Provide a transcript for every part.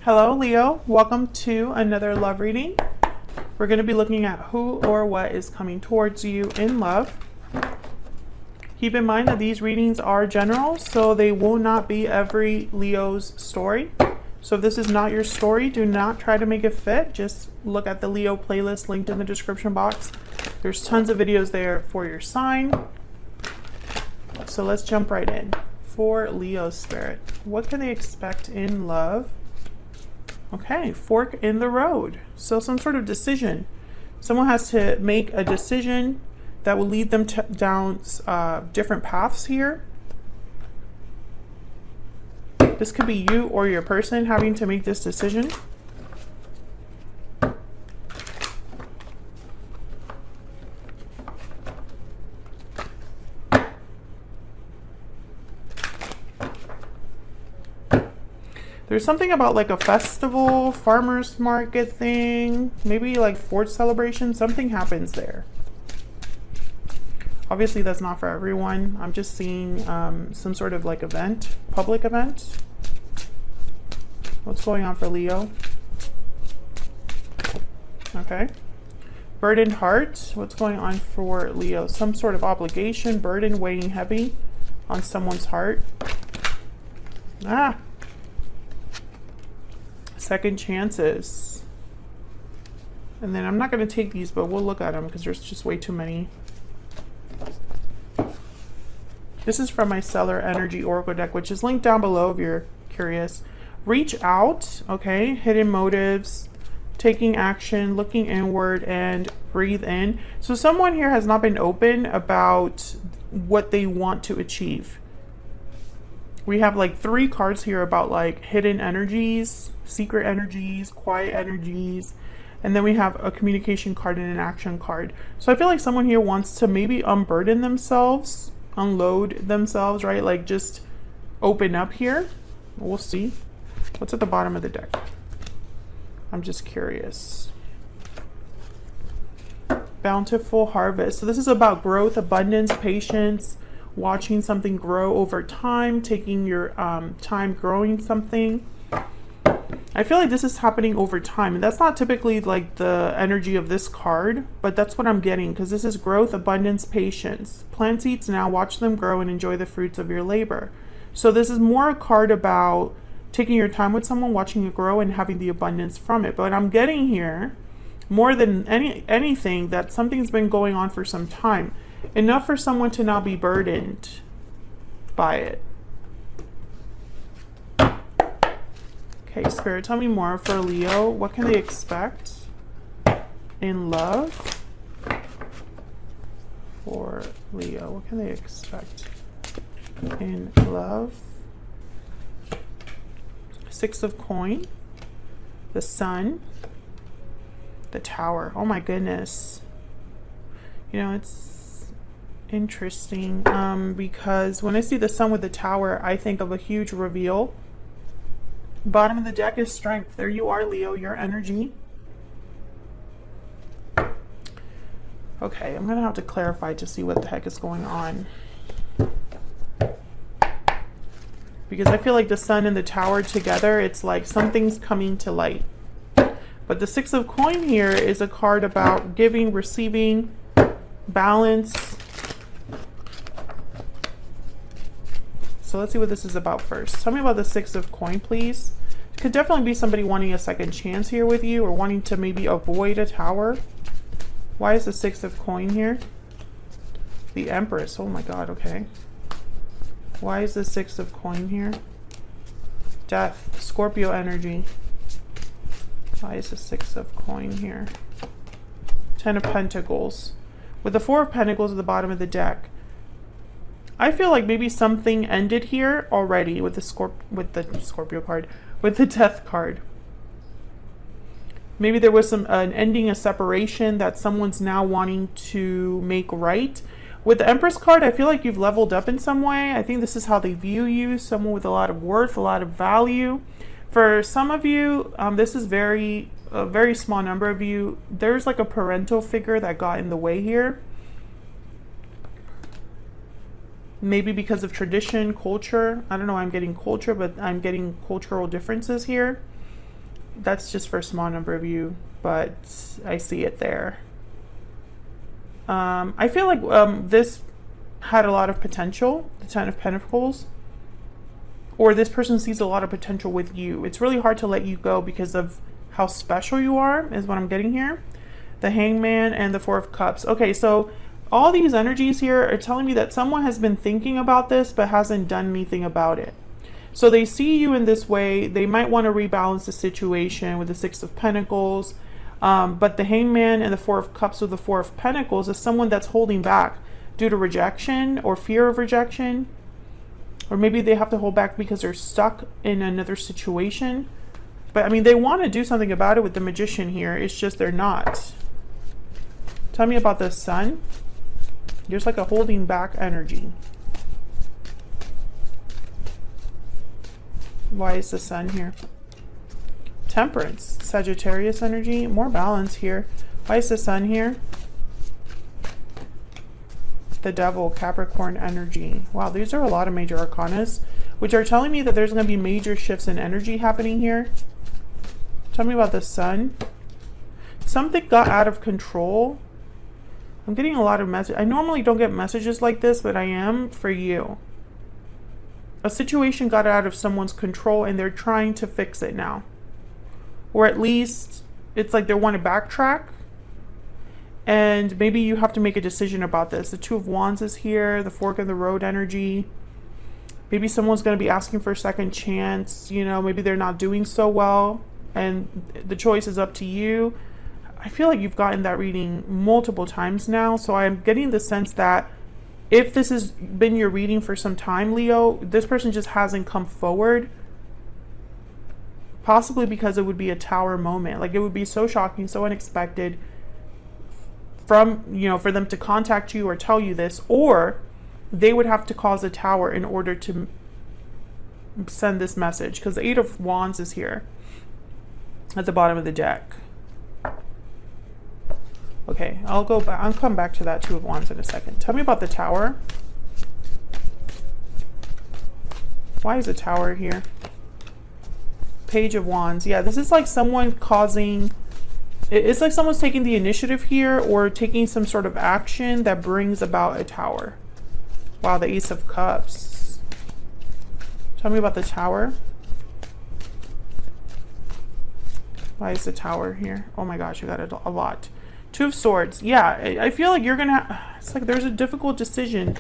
Hello, Leo. Welcome to another love reading. We're going to be looking at who or what is coming towards you in love. Keep in mind that these readings are general, so they will not be every Leo's story. So if this is not your story, do not try to make it fit. Just look at the Leo playlist linked in the description box. There's tons of videos there for your sign. So let's jump right in. For Leo spirit, what can they expect in love? Okay, fork in the road. So some sort of decision. Someone has to make a decision that will lead them down different paths here. This could be you or your person having to make this decision. There's something about like a festival, farmer's market thing, maybe like 4th celebration, something happens there. Obviously that's not for everyone. I'm just seeing some sort of like event, public event. What's going on for Leo? Okay. Burdened heart, what's going on for Leo? Some sort of obligation, burden weighing heavy on someone's heart. Second chances. And then I'm not going to take these, but we'll look at them because there's just way too many. This is from my Stellar Energy Oracle deck, which is linked down below if you're curious. Reach out, okay? Hidden motives, taking action, looking inward, and breathe in. So someone here has not been open about what they want to achieve. We have like 3 cards here about like hidden energies, secret energies, quiet energies, and then we have a communication card and an action card. So I feel like someone here wants to maybe unburden themselves, unload themselves, right? Like just open up here. We'll see. What's at the bottom of the deck? I'm just curious. Bountiful harvest. So this is about growth, abundance, patience, watching something grow over time, taking your time growing something. I feel like this is happening over time, and that's not typically like the energy of this card, but that's what I'm getting because this is growth, abundance, patience. Plant seeds now, watch them grow, and enjoy the fruits of your labor. So this is more a card about taking your time with someone, watching it grow, and having the abundance from it. But I'm getting here, more than anything, that something's been going on for some time. Enough for someone to not be burdened by it. Okay, Spirit, tell me more for Leo. What can they expect in love? For Leo, what can they expect in love? 6 of coin, the Sun, the Tower. Oh my goodness. You know, it's interesting because when I see the Sun with the Tower, I think of a huge reveal. Bottom of the deck is strength. There you are, Leo, your energy. Okay, I'm gonna have to clarify to see what the heck is going on, because I feel like the Sun and the Tower together, it's like something's coming to light. But the 6 of coin here is a card about giving, receiving, balance. So let's see what this is about first. Tell me about the 6 of coin, please. It could definitely be somebody wanting a second chance here with you, or wanting to maybe avoid a tower. Why is the 6 of coin here? The Empress. Oh my God, okay. Why is the 6 of coin here? Death. Scorpio energy. Why is the 6 of coin here? 10 of Pentacles. With the 4 of Pentacles at the bottom of the deck. I feel like maybe something ended here already with the Scorpio card, with the Death card. Maybe there was an ending, a separation that someone's now wanting to make right. With the Empress card, I feel like you've leveled up in some way. I think this is how they view you, someone with a lot of worth, a lot of value. For some of you, this is a very small number of you. There's like a parental figure that got in the way here. Maybe because of tradition, culture. I don't know why I'm getting culture, but I'm getting cultural differences here. That's just for a small number of you, but I see it there. I feel like this had a lot of potential, the Ten of Pentacles, or this person sees a lot of potential with you. It's really hard to let you go because of how special you are, is what I'm getting here. The Hangman and the Four of Cups. Okay, so all these energies here are telling me that someone has been thinking about this but hasn't done anything about it. So they see you in this way. They might want to rebalance the situation with the Six of Pentacles. But the Hangman and the Four of Cups with the Four of Pentacles is someone that's holding back due to rejection or fear of rejection. Or maybe they have to hold back because they're stuck in another situation. But I mean, they want to do something about it with the Magician here. It's just they're not. Tell me about the Sun. There's like a holding back energy. Why is the Sun here? Temperance, Sagittarius energy, more balance here. Why is the Sun here? The Devil, Capricorn energy. Wow, these are a lot of major arcanas, which are telling me that there's going to be major shifts in energy happening here. Tell me about the Sun. Something got out of control. I'm getting a lot of messages. I normally don't get messages like this, but I am for you. A situation got out of someone's control and they're trying to fix it now. Or at least it's like they want to backtrack. And maybe you have to make a decision about this. The Two of Wands is here, the fork in the road energy. Maybe someone's going to be asking for a second chance. You know, maybe they're not doing so well and the choice is up to you. I feel like you've gotten that reading multiple times now. So I'm getting the sense that if this has been your reading for some time, Leo, this person just hasn't come forward. Possibly because it would be a Tower moment. Like it would be so shocking, so unexpected from, you know, for them to contact you or tell you this, or they would have to cause a Tower in order to send this message, because the Eight of Wands is here at the bottom of the deck. Okay, I'll go back. I'll come back to that Two of Wands in a second. Tell me about the Tower. Why is the Tower here? Page of Wands. Yeah, this is like someone causing... It's like someone's taking the initiative here or taking some sort of action that brings about a Tower. Wow, the Ace of Cups. Tell me about the Tower. Why is the Tower here? Oh my gosh, you got a lot. Two of Swords. Yeah, I feel like you're gonna... It's like there's a difficult decision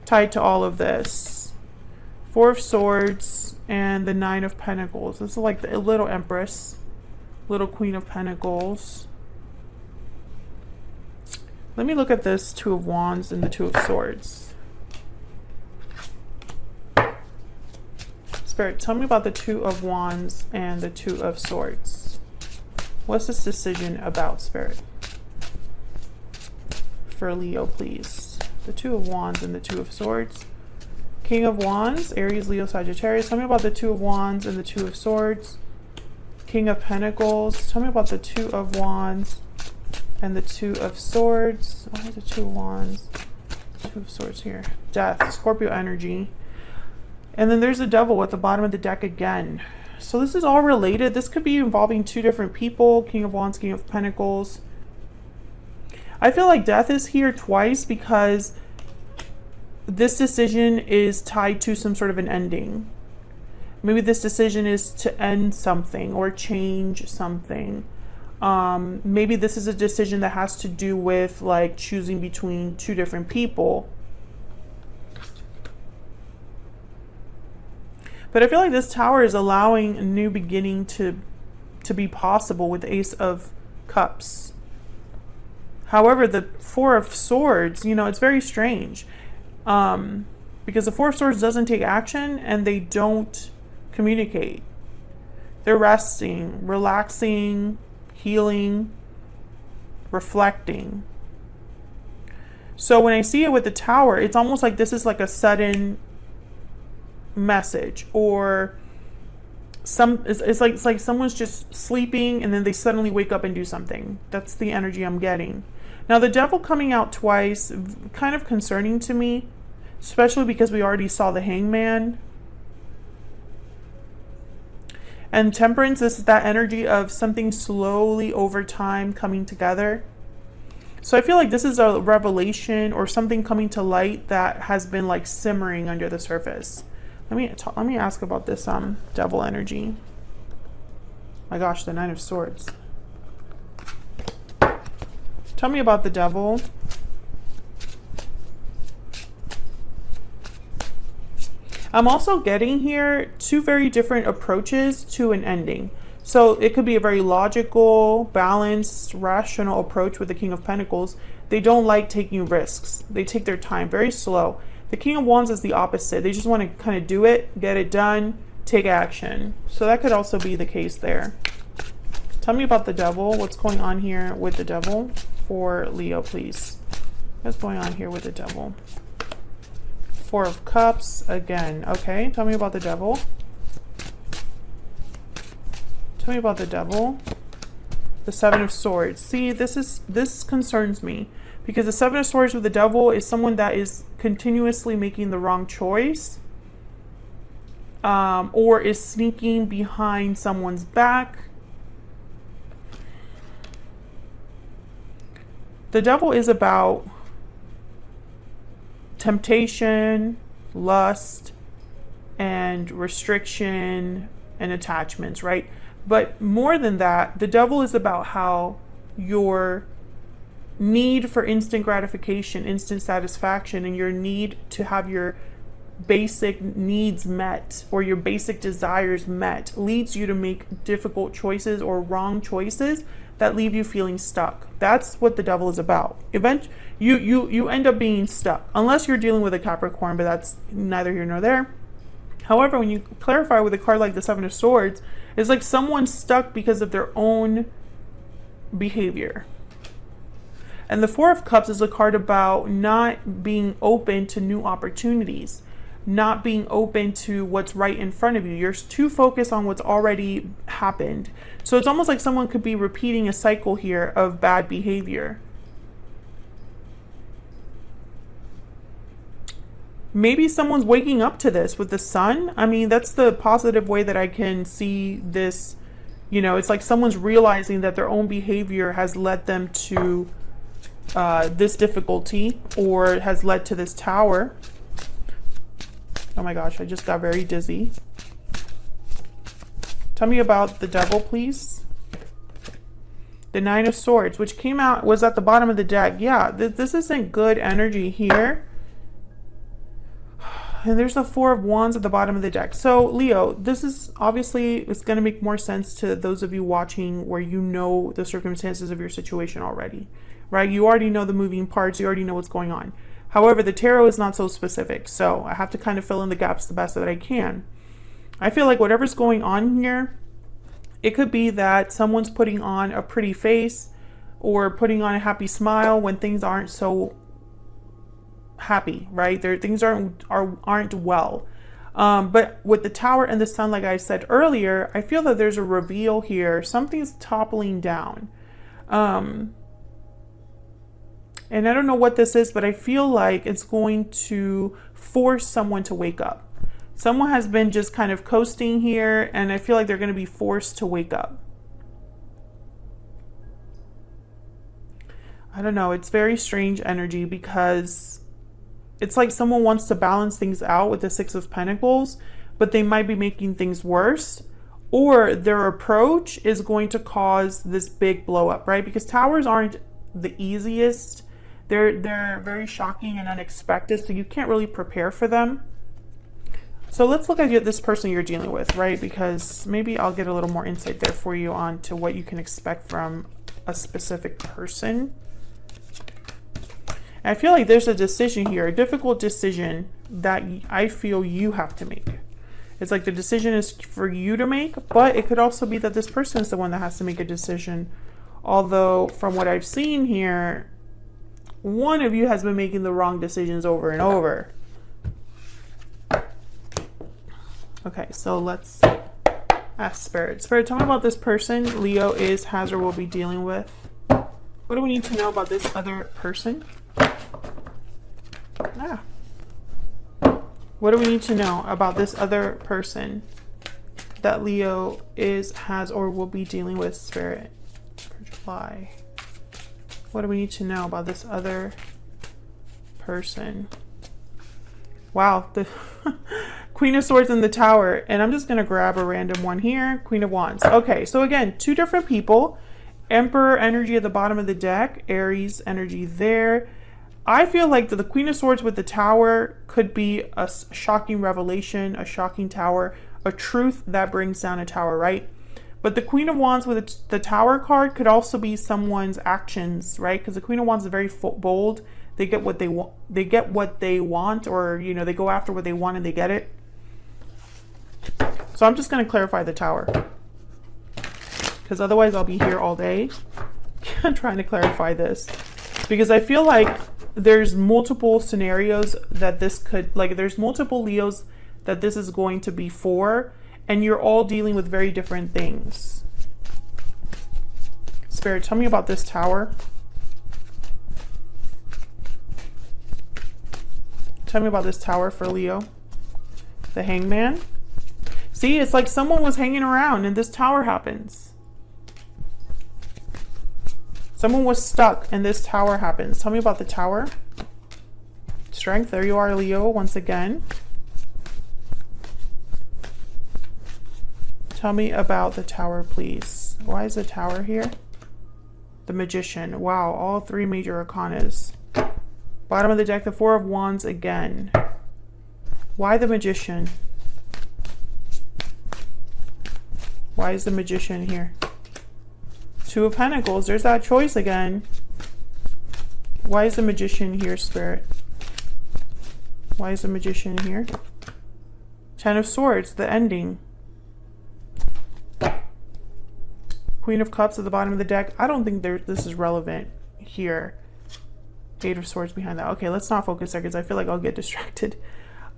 tied to all of this. Four of Swords and the Nine of Pentacles. This is like the little Empress, little Queen of Pentacles. Let me look at this Two of Wands and the Two of Swords. Spirit, tell me about the Two of Wands and the Two of Swords. What's this decision about, Spirit? For Leo, please. The Two of Wands and the Two of Swords. King of Wands, Aries, Leo, Sagittarius. Tell me about the Two of Wands and the Two of Swords. King of Pentacles. Tell me about the Two of Wands and the Two of Swords. Why is the Two of Wands? Two of Swords here. Death, Scorpio energy. And then there's the Devil at the bottom of the deck again. So this is all related. This could be involving two different people. King of Wands, King of Pentacles. I feel like Death is here twice because this decision is tied to some sort of an ending. Maybe this decision is to end something or change something. Maybe this is a decision that has to do with like choosing between two different people. But I feel like this Tower is allowing a new beginning to be possible with the Ace of Cups. However, the Four of Swords, you know, it's very strange. Because the Four of Swords doesn't take action and they don't communicate. They're resting, relaxing, healing, reflecting. So when I see it with the Tower, it's almost like this is like a sudden message, or it's like someone's just sleeping and then they suddenly wake up and do something. That's the energy I'm getting. Now the Devil coming out twice, kind of concerning to me, especially because we already saw the Hangman. And Temperance, this is that energy of something slowly over time coming together. So I feel like this is a revelation or something coming to light that has been like simmering under the surface. Let me ask about this devil energy. My gosh, the Nine of Swords. Tell me about the devil. I'm also getting here two very different approaches to an ending. So it could be a very logical, balanced, rational approach with the King of Pentacles. They don't like taking risks. They take their time, very slow. The King of Wands is the opposite. They just want to kind of do it, get it done, take action. So that could also be the case there. Tell me about the devil. What's going on here with the devil for Leo, please? What's going on here with the devil? Four of Cups again. Okay, tell me about the devil. Tell me about the devil. The Seven of Swords. See, this concerns me because the Seven of Swords with the devil is someone that is continuously making the wrong choice, or is sneaking behind someone's back. The devil is about temptation, lust, and restriction and attachments, right? But more than that, the devil is about how your need for instant gratification, instant satisfaction, and your need to have your basic needs met or your basic desires met leads you to make difficult choices or wrong choices that leave you feeling stuck. That's what the devil is about. You end up being stuck unless you're dealing with a Capricorn, but that's neither here nor there. However, when you clarify with a card like the Seven of Swords, it's like someone's stuck because of their own behavior. And the Four of Cups is a card about not being open to new opportunities, not being open to what's right in front of you. You're too focused on what's already happened. So it's almost like someone could be repeating a cycle here of bad behavior. Maybe someone's waking up to this with the Sun. I mean, that's the positive way that I can see this. You know, it's like someone's realizing that their own behavior has led them to this difficulty, or has led to this Tower. Oh my gosh, I just got very dizzy. Tell me about the devil, please. The Nine of Swords, which came out, was at the bottom of the deck. Yeah, this isn't good energy here. And there's the Four of Wands at the bottom of the deck. So Leo, this is obviously, it's going to make more sense to those of you watching where you know the circumstances of your situation already, right? You already know the moving parts. You already know what's going on. However, the tarot is not so specific. So I have to kind of fill in the gaps the best that I can. I feel like whatever's going on here, it could be that someone's putting on a pretty face or putting on a happy smile when things aren't so happy, right? Things aren't well. But with the Tower and the Sun, like I said earlier, I feel that there's a reveal here. Something's toppling down. And I don't know what this is, but I feel like it's going to force someone to wake up. Someone has been just kind of coasting here, and I feel like they're going to be forced to wake up. I don't know. It's very strange energy because it's like someone wants to balance things out with the Six of Pentacles, but they might be making things worse, or their approach is going to cause this big blow up, right? Because Towers aren't the easiest. They're very shocking and unexpected, so you can't really prepare for them. So let's look at this person you're dealing with, right? Because maybe I'll get a little more insight there for you on to what you can expect from a specific person. And I feel like there's a decision here, a difficult decision that I feel you have to make. It's like the decision is for you to make, but it could also be that this person is the one that has to make a decision. Although from what I've seen here, one of you has been making the wrong decisions over and over. Okay, so let's ask Spirit. Spirit, tell me about this person Leo is, has, or will be dealing with. What do we need to know about this other person? What do we need to know about this other person? that Leo has, or will be dealing with, Spirit, for July? What do we need to know about this other person? Wow, the Queen of Swords in the Tower. And I'm just going to grab a random one here. Queen of Wands. Okay, so again, two different people. Emperor energy at the bottom of the deck. Aries energy there. I feel like the Queen of Swords with the Tower could be a shocking revelation, a shocking tower, a truth that brings down a tower, right? But the Queen of Wands with the Tower card could also be someone's actions, right? Because the Queen of Wands is very bold. They get what they want. They get what they want, or you know, they go after what they want and they get it. So I'm just going to clarify the Tower, because otherwise I'll be here all day trying to clarify this, because I feel like there's multiple scenarios that this could, like, there's multiple Leos that this is going to be for, and you're all dealing with very different things. Spirit, tell me about this Tower. Tell me about this Tower for Leo. The Hangman. See, it's like someone was hanging around and this Tower happens. Someone was stuck and this Tower happens. Tell me about the Tower. Strength. There you are, Leo, once again. Tell me about the Tower, please. Why is the Tower here? The Magician. Wow, all three major arcanas. Bottom of the deck, the Four of Wands again. Why the Magician? Why is the Magician here? Two of Pentacles. There's that choice again. Why is the Magician here, Spirit? Why is the Magician here? Ten of Swords, the ending. Queen of Cups at the bottom of the deck. I don't think this is relevant here. Eight of Swords behind that. Okay, let's not focus there because I feel like I'll get distracted.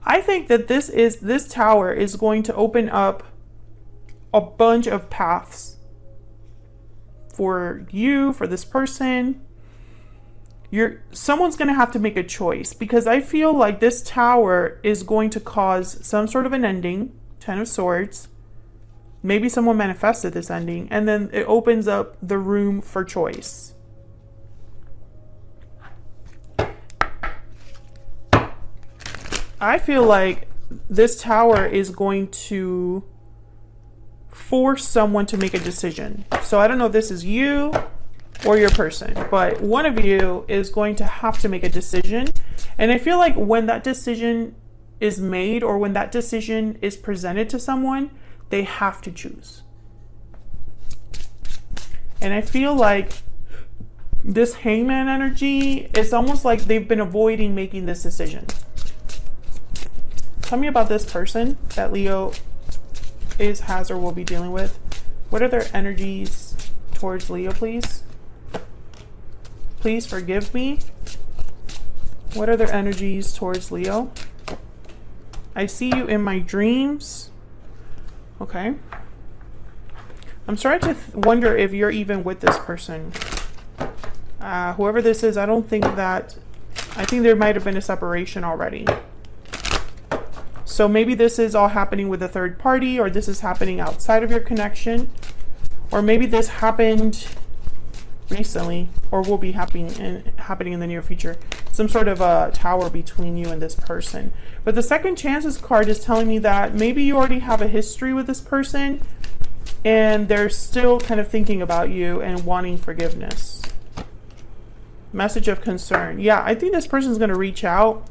I think that this Tower is going to open up a bunch of paths for you, for this person. Someone's going to have to make a choice, because I feel like this Tower is going to cause some sort of an ending. Ten of Swords. Maybe someone manifested this ending, and then it opens up the room for choice. I feel like this Tower is going to force someone to make a decision. So I don't know if this is you or your person, but one of you is going to have to make a decision. And I feel like when that decision is made, or when that decision is presented to someone, they have to choose. And I feel like this Hangman energy, it's almost like they've been avoiding making this decision. Tell me about this person that Leo has, or will be dealing with. What are their energies towards Leo, please? Please forgive me. What are their energies towards Leo? I see you in my dreams. Okay. I'm starting to wonder if you're even with this person. Whoever this is, I think there might have been a separation already. So maybe this is all happening with a third party, or this is happening outside of your connection. Or maybe this happened recently, or will be happening in the near future. Some sort of a tower between you and this person. But the Second Chances card is telling me that maybe you already have a history with this person, and they're still kind of thinking about you and wanting forgiveness. Message of concern. Yeah, I think this person's going to reach out.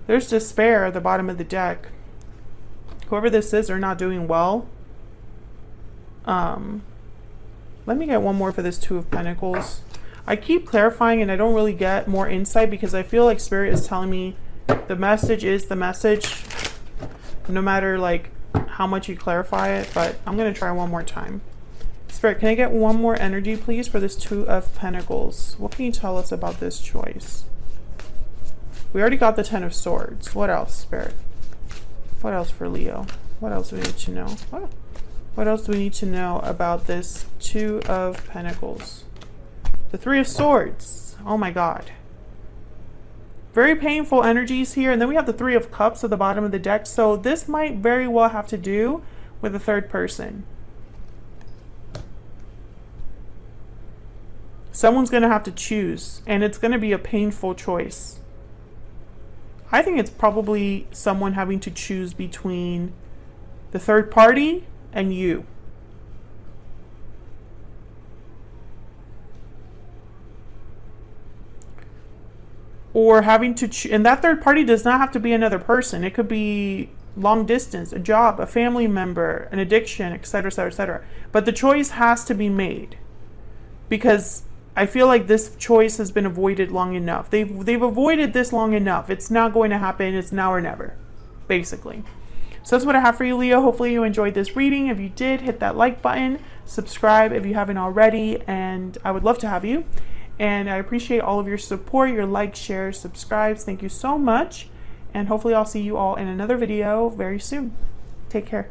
There's despair at the bottom of the deck. Whoever this is, they're not doing well. Let me get one more for this Two of Pentacles. I keep clarifying and I don't really get more insight, because I feel like Spirit is telling me the message is the message, no matter like how much you clarify it. But I'm going to try one more time. Spirit, can I get one more energy, please, for this Two of Pentacles? What can you tell us about this choice? We already got the Ten of Swords. What else, Spirit? What else for Leo? What else do we need to know? What else do we need to know about this Two of Pentacles? The Three of Swords. Oh my God. Very painful energies here. And then we have the Three of Cups at the bottom of the deck. So this might very well have to do with a third person. Someone's going to have to choose, and it's going to be a painful choice. I think it's probably someone having to choose between the third party and you. Or having to and that third party does not have to be another person. It could be long distance, a job, a family member, an addiction, etc., etc., etc. But the choice has to be made, because I feel like this choice has been avoided long enough. They've avoided this long enough. It's not going to happen. It's now or never, basically. So that's what I have for you, Leo. Hopefully you enjoyed this reading. If you did, hit that like button, subscribe if you haven't already, and I would love to have you. And I appreciate all of your support, your likes, shares, subscribes. Thank you so much. And hopefully I'll see you all in another video very soon. Take care.